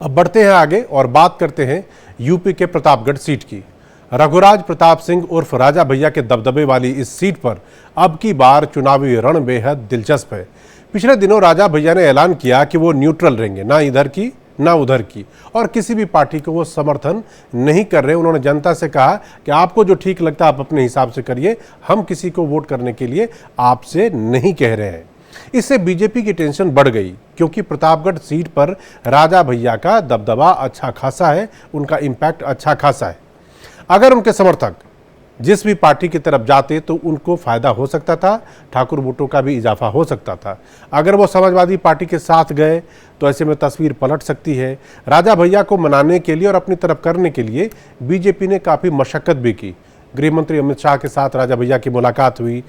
अब बढ़ते हैं आगे और बात करते हैं यूपी के प्रतापगढ़ सीट की। रघुराज प्रताप सिंह उर्फ राजा भैया के दबदबे वाली इस सीट पर अब की बार चुनावी रण बेहद दिलचस्प है। पिछले दिनों राजा भैया ने ऐलान किया कि वो न्यूट्रल रहेंगे, ना इधर की ना उधर की, और किसी भी पार्टी को वो समर्थन नहीं कर रहे। उन्होंने जनता से कहा कि आपको जो ठीक लगता है आप अपने हिसाब से करिए, हम किसी को वोट करने के लिए आपसे नहीं कह रहे हैं। इससे बीजेपी की टेंशन बढ़ गई, क्योंकि प्रतापगढ़ सीट पर राजा भैया का दबदबा अच्छा खासा है, उनका इम्पैक्ट अच्छा खासा है। अगर उनके समर्थक जिस भी पार्टी की तरफ जाते तो उनको फायदा हो सकता था, ठाकुर वोटों का भी इजाफा हो सकता था। अगर वो समाजवादी पार्टी के साथ गए तो ऐसे में तस्वीर पलट सकती है। राजा भैया को मनाने के लिए और अपनी तरफ करने के लिए बीजेपी ने काफ़ी मशक्कत भी की। गृह मंत्री अमित शाह के साथ राजा भैया की मुलाकात हुई।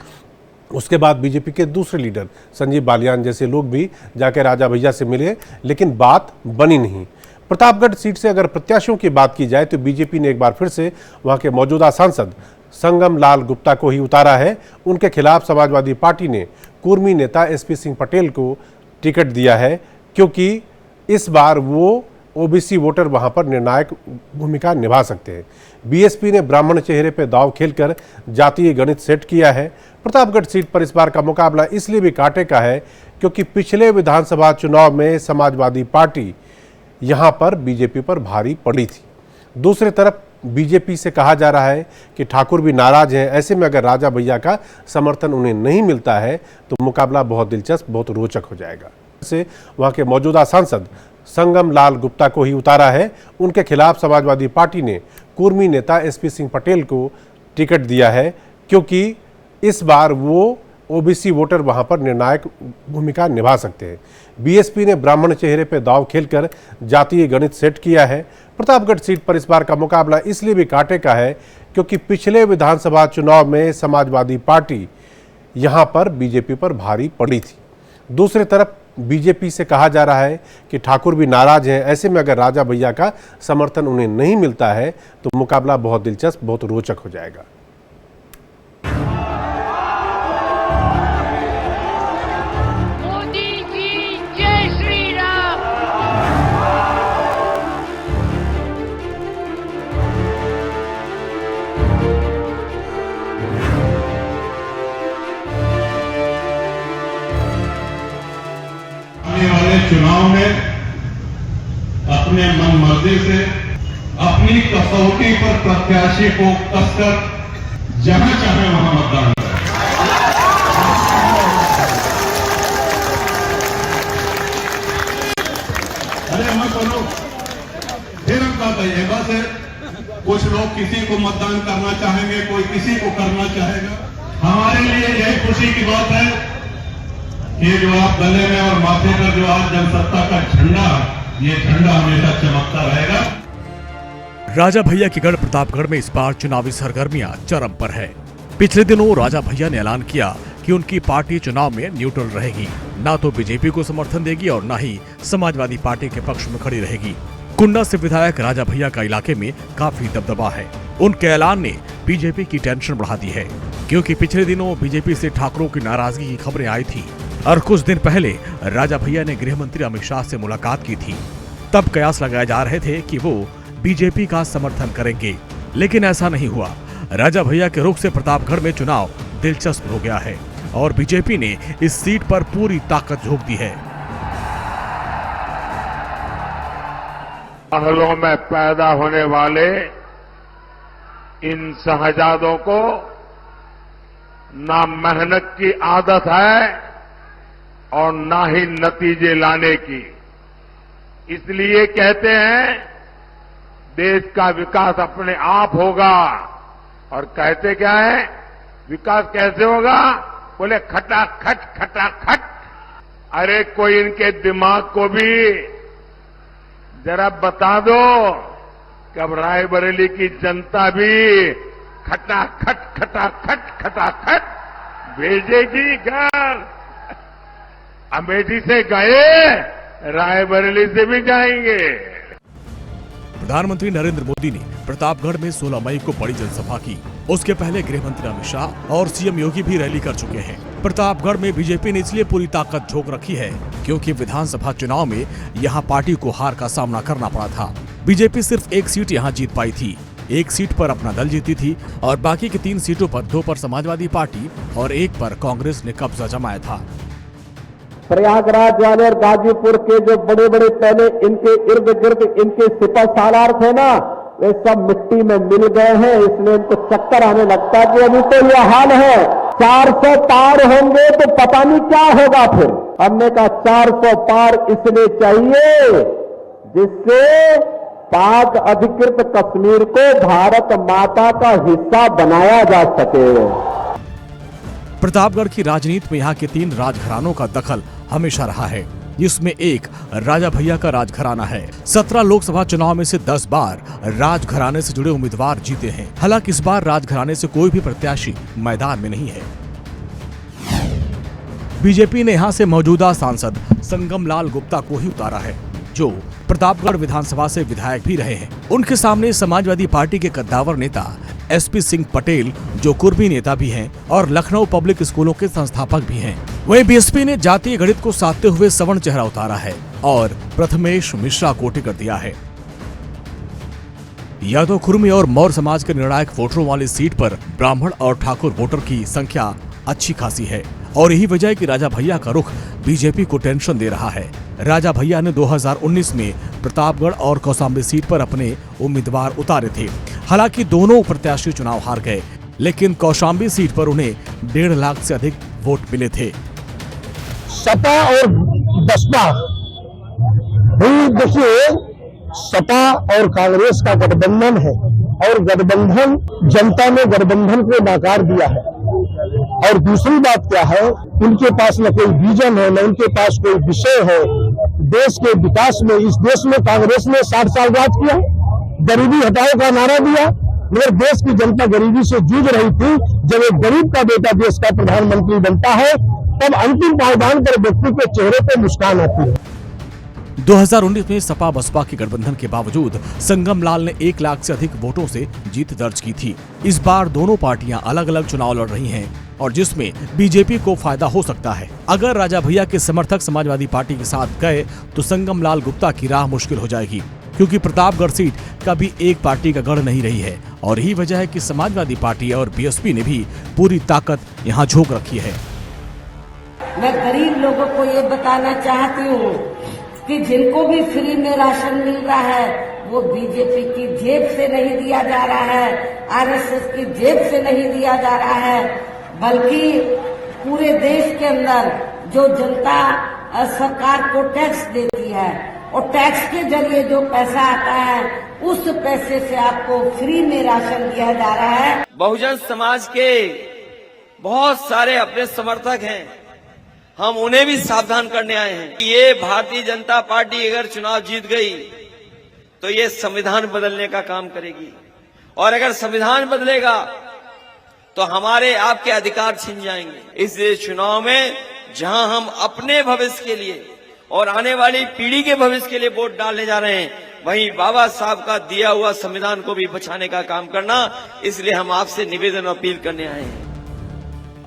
उसके बाद बीजेपी के दूसरे लीडर संजीव बालियान जैसे लोग भी जाकर राजा भैया से मिले, लेकिन बात बनी नहीं। प्रतापगढ़ सीट से अगर प्रत्याशियों की बात की जाए तो बीजेपी ने एक बार फिर से वहां के मौजूदा सांसद संगम लाल गुप्ता को ही उतारा है। उनके खिलाफ समाजवादी पार्टी ने कुर्मी नेता एसपी सिंह पटेल को टिकट दिया है, क्योंकि इस बार वो ओबीसी वोटर वहां पर निर्णायक भूमिका निभा सकते हैं। बीएसपी ने ब्राह्मण चेहरे पर दांव खेलकर जातीय गणित सेट किया है। प्रतापगढ़ सीट पर इस बार का मुकाबला इसलिए भी कांटे का है क्योंकि पिछले विधानसभा चुनाव में समाजवादी पार्टी यहां पर बीजेपी पर भारी पड़ी थी। दूसरी तरफ बीजेपी से कहा जा रहा है कि ठाकुर भी नाराज हैं। ऐसे में अगर राजा भैया का समर्थन उन्हें नहीं मिलता है तो मुकाबला बहुत दिलचस्प, बहुत रोचक हो जाएगा। से वहां के मौजूदा सांसद संगम लाल गुप्ता को ही उतारा है। उनके खिलाफ समाजवादी पार्टी ने कुर्मी नेता एसपी सिंह पटेल को टिकट दिया है, क्योंकि इस बार वो ओबीसी वोटर वहां पर निर्णायक भूमिका निभा सकते हैं। बीएसपी ने ब्राह्मण चेहरे पर दांव खेलकर जातीय गणित सेट किया है। प्रतापगढ़ सीट पर इस बार का मुकाबला इसलिए भी कांटे का है क्योंकि पिछले विधानसभा चुनाव में समाजवादी पार्टी यहां पर बीजेपी पर भारी पड़ी थी। दूसरी तरफ बीजेपी से कहा जा रहा है कि ठाकुर भी नाराज हैं। ऐसे में अगर राजा भैया का समर्थन उन्हें नहीं मिलता है तो मुकाबला बहुत दिलचस्प, बहुत रोचक हो जाएगा। चुनाव में अपने मन मर्जी से अपनी कसौटी पर प्रत्याशी को कसकर जहां चाहे वहां मतदान करें। अरे मैं बोलो फिर हम कहते हैं बस है, कुछ लोग किसी को मतदान करना चाहेंगे, कोई किसी को करना चाहेगा। हमारे लिए यही खुशी की बात है ये जो आप गले में और माथे पर जो आज जनसत्ता का झंडा, ये झंडा हमेशा चमकता रहेगा। राजा भैया की गढ़ प्रतापगढ़ में इस बार चुनावी सरगर्मियां चरम पर है। पिछले दिनों राजा भैया ने ऐलान किया कि उनकी पार्टी चुनाव में न्यूट्रल रहेगी, ना तो बीजेपी को समर्थन देगी और ना ही समाजवादी पार्टी के पक्ष में खड़ी रहेगी। कुंडा से विधायक राजा भैया का इलाके में काफी दबदबा है। उनके ऐलान ने बीजेपी की टेंशन बढ़ा दी है, क्योंकि पिछले दिनों बीजेपी से ठाकुरों की नाराजगी की खबरें आई थी और कुछ दिन पहले राजा भैया ने गृह मंत्री अमित शाह से मुलाकात की थी। तब कयास लगाए जा रहे थे कि वो बीजेपी का समर्थन करेंगे, लेकिन ऐसा नहीं हुआ। राजा भैया के रुख से प्रतापगढ़ में चुनाव दिलचस्प हो गया है और बीजेपी ने इस सीट पर पूरी ताकत झोंक दी है। महलों में पैदा होने वाले इन शहजादों को ना मेहनत की आदत है और ना ही नतीजे लाने की। इसलिए कहते हैं देश का विकास अपने आप होगा, और कहते क्या है विकास कैसे होगा? बोले खटाखट खटाखट। अरे कोई इनके दिमाग को भी जरा बता दो कि अब रायबरेली की जनता भी खटाखट खटाखट खटाखट भेजेगी घर। अमेठी से गए, रायबरेली से भी जाएंगे। प्रधानमंत्री नरेंद्र मोदी ने प्रतापगढ़ में 16 मई को बड़ी जनसभा की। उसके पहले गृह मंत्री अमित शाह और सीएम योगी भी रैली कर चुके हैं। प्रतापगढ़ में बीजेपी ने इसलिए पूरी ताकत झोंक रखी है क्योंकि विधानसभा चुनाव में यहां पार्टी को हार का सामना करना पड़ा था। बीजेपी सिर्फ एक सीट यहां जीत पाई थी, एक सीट पर अपना दल जीती थी और बाकी की 3 सीटों पर 2 पर समाजवादी पार्टी और 1 पर कांग्रेस ने कब्जा जमाया था। प्रयागराज वाले और गाजीपुर के जो बड़े बड़े पहले इनके इर्द गिर्द इनके सिपह सालार थे ना, वे सब मिट्टी में मिल गए हैं, इसलिए इनको चक्कर आने लगता है कि अभी तो यह हाल है। 400 पार होंगे तो पता नहीं क्या होगा फिर। हमने कहा 400 पार इसलिए चाहिए जिससे पाक अधिकृत कश्मीर को भारत माता का हिस्सा बनाया जा सके। प्रतापगढ़ की राजनीति में यहाँ के 3 राजघरानों का दखल हमेशा रहा है, जिसमें एक राजा भैया का राजघराना है। 17 लोकसभा चुनाव में से 10 बार राजघराने से जुड़े उम्मीदवार जीते हैं। हालांकि इस बार राजघराने से कोई भी प्रत्याशी मैदान में नहीं है। बीजेपी ने यहाँ से मौजूदा सांसद संगम लाल गुप्ता को ही उतारा है, जो प्रतापगढ़ विधानसभा से विधायक भी रहे हैं। उनके सामने समाजवादी पार्टी के कद्दावर नेता एसपी सिंह पटेल, जो कुर्मी नेता भी हैं और लखनऊ पब्लिक स्कूलों के संस्थापक भी हैं। वहीं बीएसपी ने जातीय गणित को साधते हुए सवर्ण चेहरा उतारा है और प्रथमेश मिश्रा को टिकट दिया है। यादव, कुर्मी और मौर्य समाज के निर्णायक वोटरों वाली सीट पर ब्राह्मण और ठाकुर वोटर की संख्या अच्छी खासी है और यही वजह है कि राजा भैया का रुख बीजेपी को टेंशन दे रहा है। राजा भैया ने 2019 में प्रतापगढ़ और कौशाम्बी सीट पर अपने उम्मीदवार उतारे थे। हालांकि दोनों प्रत्याशी चुनाव हार गए, लेकिन कौशाम्बी सीट पर उन्हें 1.5 लाख से अधिक वोट मिले थे। सपा और बसपा, देखिए सपा और कांग्रेस का गठबंधन है और गठबंधन, जनता ने गठबंधन को नकार दिया है। और दूसरी बात क्या है, उनके पास न कोई विजन है, न उनके पास कोई विषय है देश के विकास में। इस देश में कांग्रेस ने 60 साल राज किया, गरीबी हटाओ का नारा दिया, मगर देश की जनता गरीबी से जूझ रही थी। जब एक गरीब का बेटा देश का प्रधानमंत्री बनता है, तब अंतिम पायदान पर व्यक्ति के चेहरे पर मुस्कान आती है। 2019 में सपा बसपा के गठबंधन के बावजूद संगम लाल ने 1 लाख से अधिक वोटों से जीत दर्ज की थी। इस बार दोनों पार्टियां अलग अलग चुनाव लड़ रही हैं और जिसमें बीजेपी को फायदा हो सकता है। अगर राजा भैया के समर्थक समाजवादी पार्टी के साथ गए तो संगम लाल गुप्ता की राह मुश्किल हो जाएगी, क्योंकि प्रतापगढ़ सीट कभी एक पार्टी का गढ़ नहीं रही है और यही वजह है कि समाजवादी पार्टी और बीएसपी ने भी पूरी ताकत यहाँ झोंक रखी है। मैं गरीब लोगों को ये बताना चाहती हूँ कि जिनको भी फ्री में राशन मिल रहा है वो बीजेपी की जेब से नहीं दिया जा रहा है, आरएसएस की जेब से नहीं दिया जा रहा है, बल्कि पूरे देश के अंदर जो जनता सरकार को टैक्स देती है और टैक्स के जरिए जो पैसा आता है उस पैसे से आपको फ्री में राशन दिया जा रहा है। बहुजन समाज के बहुत सारे अपने समर्थक हैं, हम उन्हें भी सावधान करने आए हैं। ये भारतीय जनता पार्टी अगर चुनाव जीत गई तो ये संविधान बदलने का काम करेगी और अगर संविधान बदलेगा तो हमारे आपके अधिकार छिन जाएंगे। इसलिए चुनाव में जहां हम अपने भविष्य के लिए और आने वाली पीढ़ी के भविष्य के लिए वोट डालने जा रहे हैं, वहीं बाबा साहब का दिया हुआ संविधान को भी बचाने का काम करना। इसलिए हम आपसे निवेदन और अपील करने आए हैं।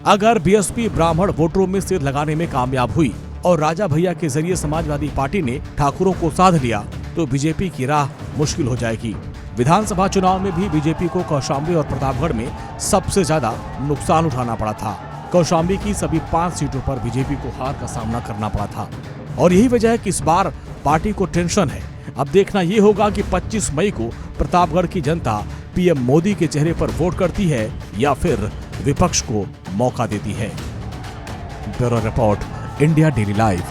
अगर बीएसपी ब्राह्मण वोटरों में सिर लगाने में कामयाब हुई और राजा भैया के जरिए समाजवादी पार्टी ने ठाकुरों को साध लिया तो बीजेपी की राह मुश्किल हो जाएगी। विधानसभा चुनाव में भी बीजेपी को कौशाम्बी और प्रतापगढ़ में सबसे ज्यादा नुकसान उठाना पड़ा था। कौशाम्बी की सभी 5 सीटों पर बीजेपी को हार का सामना करना पड़ा था और यही वजह है कि इस बार पार्टी को टेंशन है। अब देखना ये होगा कि 25 मई को प्रतापगढ़ की जनता पीएम मोदी के चेहरे पर वोट करती है या फिर विपक्ष को मौका देती है। Bureau report, India daily live.